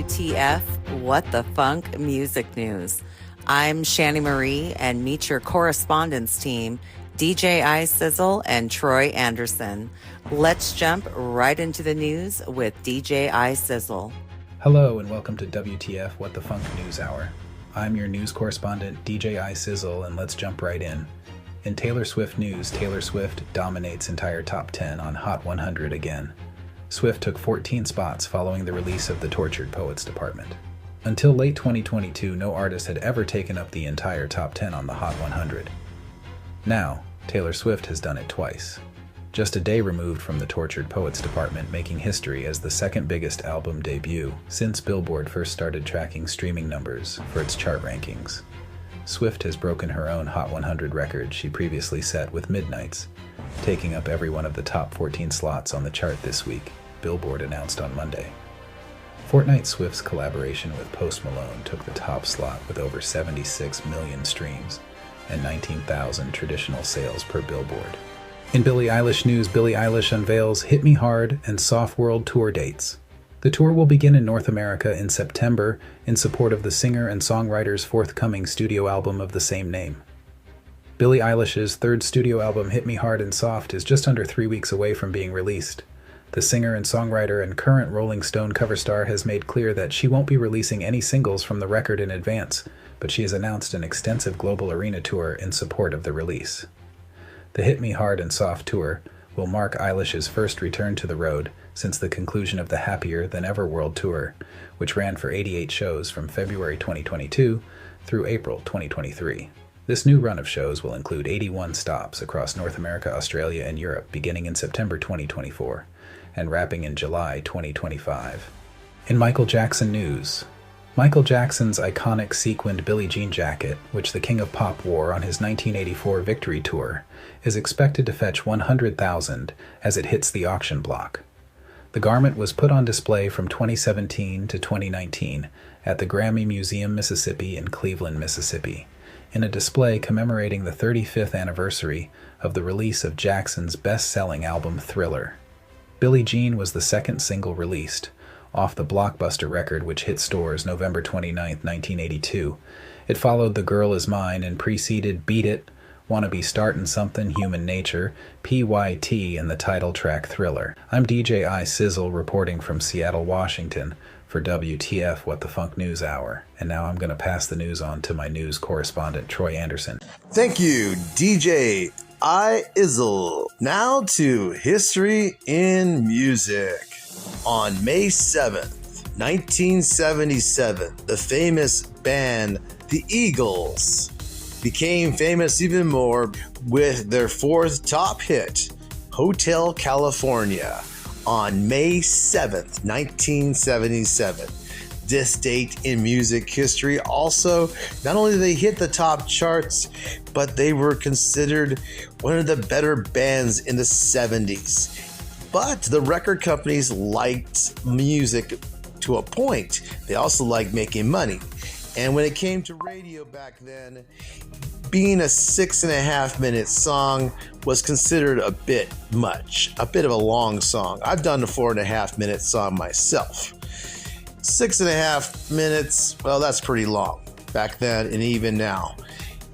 WTF What the Funk Music News. I'm Shani Marie, and meet your correspondence team, DJ Sizzle and Troy Anderson. Let's jump right into the news with DJ Sizzle. Hello and welcome to WTF What the Funk News Hour. I'm your news correspondent, DJ Sizzle, and let's jump right in. In Taylor Swift news, Taylor Swift dominates entire top 10 on Hot 100 again. Swift took 14 spots following the release of the Tortured Poets Department. Until late 2022, no artist had ever taken up the entire top 10 on the Hot 100. Now, Taylor Swift has done it twice. Just a day removed from the Tortured Poets Department, making history as the second biggest album debut since Billboard first started tracking streaming numbers for its chart rankings. Swift has broken her own Hot 100 record she previously set with Midnights, taking up every one of the top 14 slots on the chart this week, Billboard announced on Monday. Fortnite Swift's collaboration with Post Malone took the top slot with over 76 million streams and 19,000 traditional sales per Billboard. In Billie Eilish news, Billie Eilish unveils Hit Me Hard and Soft World tour dates. The tour will begin in North America in September in support of the singer and songwriter's forthcoming studio album of the same name. Billie Eilish's third studio album, Hit Me Hard and Soft, is just under 3 weeks away from being released. The singer and songwriter and current Rolling Stone cover star has made clear that she won't be releasing any singles from the record in advance, but she has announced an extensive global arena tour in support of the release. The Hit Me Hard and Soft tour will mark Eilish's first return to the road since the conclusion of the Happier Than Ever World Tour, which ran for 88 shows from February 2022 through April 2023. This new run of shows will include 81 stops across North America, Australia, and Europe beginning in September 2024 and wrapping in July 2025. In Michael Jackson news, Michael Jackson's iconic sequined Billie Jean jacket, which the King of Pop wore on his 1984 Victory Tour, is expected to fetch $100,000 as it hits the auction block. The garment was put on display from 2017 to 2019 at the Grammy Museum, Mississippi in Cleveland, Mississippi, in a display commemorating the 35th anniversary of the release of Jackson's best-selling album Thriller. Billie Jean was the second single released, off the Blockbuster record which hit stores November 29, 1982. It followed The Girl Is Mine and preceded Beat It, Wanna Be Startin' Something, Human Nature, PYT, and the title track Thriller. I'm DJ Sizzle reporting from Seattle, Washington for WTF What the Funk News Hour. And now I'm going to pass the news on to my news correspondent, Troy Anderson. Thank you, DJ Izzle. Now to history in music. On May 7th, 1977, the famous band The Eagles became famous even more with their fourth top hit, Hotel California, on May 7th, 1977. This date in music history also, not only did they hit the top charts, but they were considered one of the better bands in the 70s. But the record companies liked music to a point. They also liked making money. And when it came to radio back then, being a 6.5 minute song was considered a bit much, a bit of a long song. I've done a 4.5 minute song myself. 6.5 minutes, well, that's pretty long back then and even now.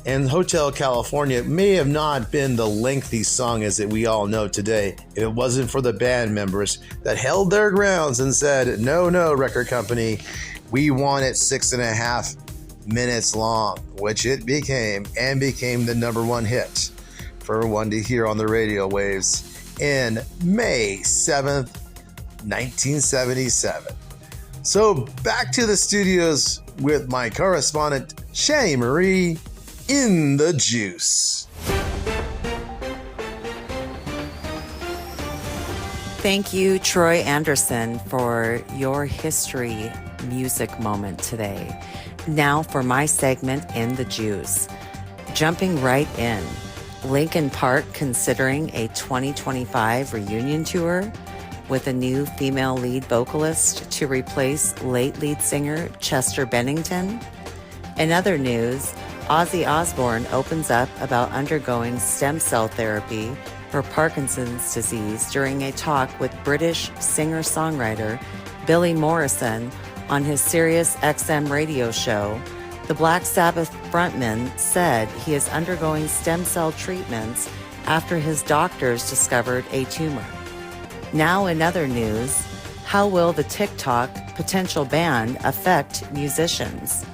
And Hotel California may have not been the lengthy song as we all know today if it wasn't for the band members that held their grounds and said, no, record company, we want it 6.5 minutes long, which it became, and became the number one hit for everyone to hear on the radio waves in May 7th, 1977. So back to the studios with my correspondent, Shani Marie, in the juice. Thank you, Troy Anderson, for your history music moment today. Now for my segment, In the Juice. Jumping right in, Linkin Park considering a 2025 reunion tour with a new female lead vocalist to replace late lead singer Chester Bennington. In other news, Ozzy Osbourne opens up about undergoing stem cell therapy for Parkinson's disease during a talk with British singer-songwriter Billy Morrison On his Sirius XM radio show, the Black Sabbath frontman said he is undergoing stem cell treatments after his doctors discovered a tumor. Now in other news, how will the TikTok potential ban affect musicians?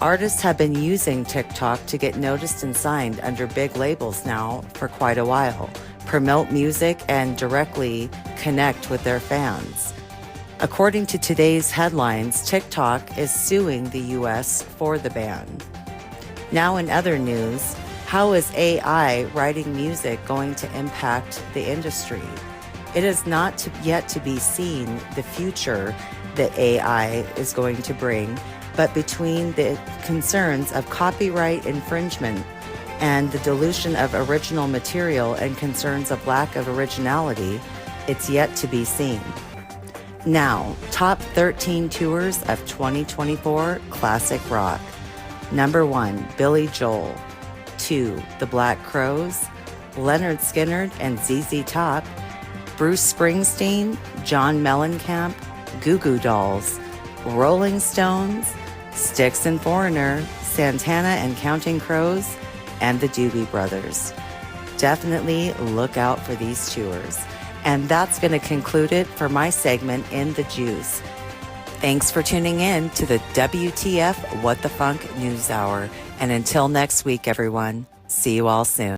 Artists have been using TikTok to get noticed and signed under big labels now for quite a while, promote music, and directly connect with their fans. According to today's headlines, TikTok is suing the U.S. for the ban. Now in other news, how is AI writing music going to impact the industry? It is not yet to be seen the future that AI is going to bring, but between the concerns of copyright infringement and the dilution of original material and concerns of lack of originality, it's yet to be seen. Now, top 13 tours of 2024 classic rock. Number 1, Billy Joel. 2, The Black Crowes, Leonard Skinner and ZZ Top, Bruce Springsteen, John Mellencamp, Goo Goo Dolls, Rolling Stones, Styx and Foreigner, Santana and Counting Crows, and the Doobie Brothers. Definitely look out for these tours. And that's going to conclude it for my segment in the Juice. Thanks for tuning in to the WTF What the Funk News Hour. And until next week, everyone, see you all soon.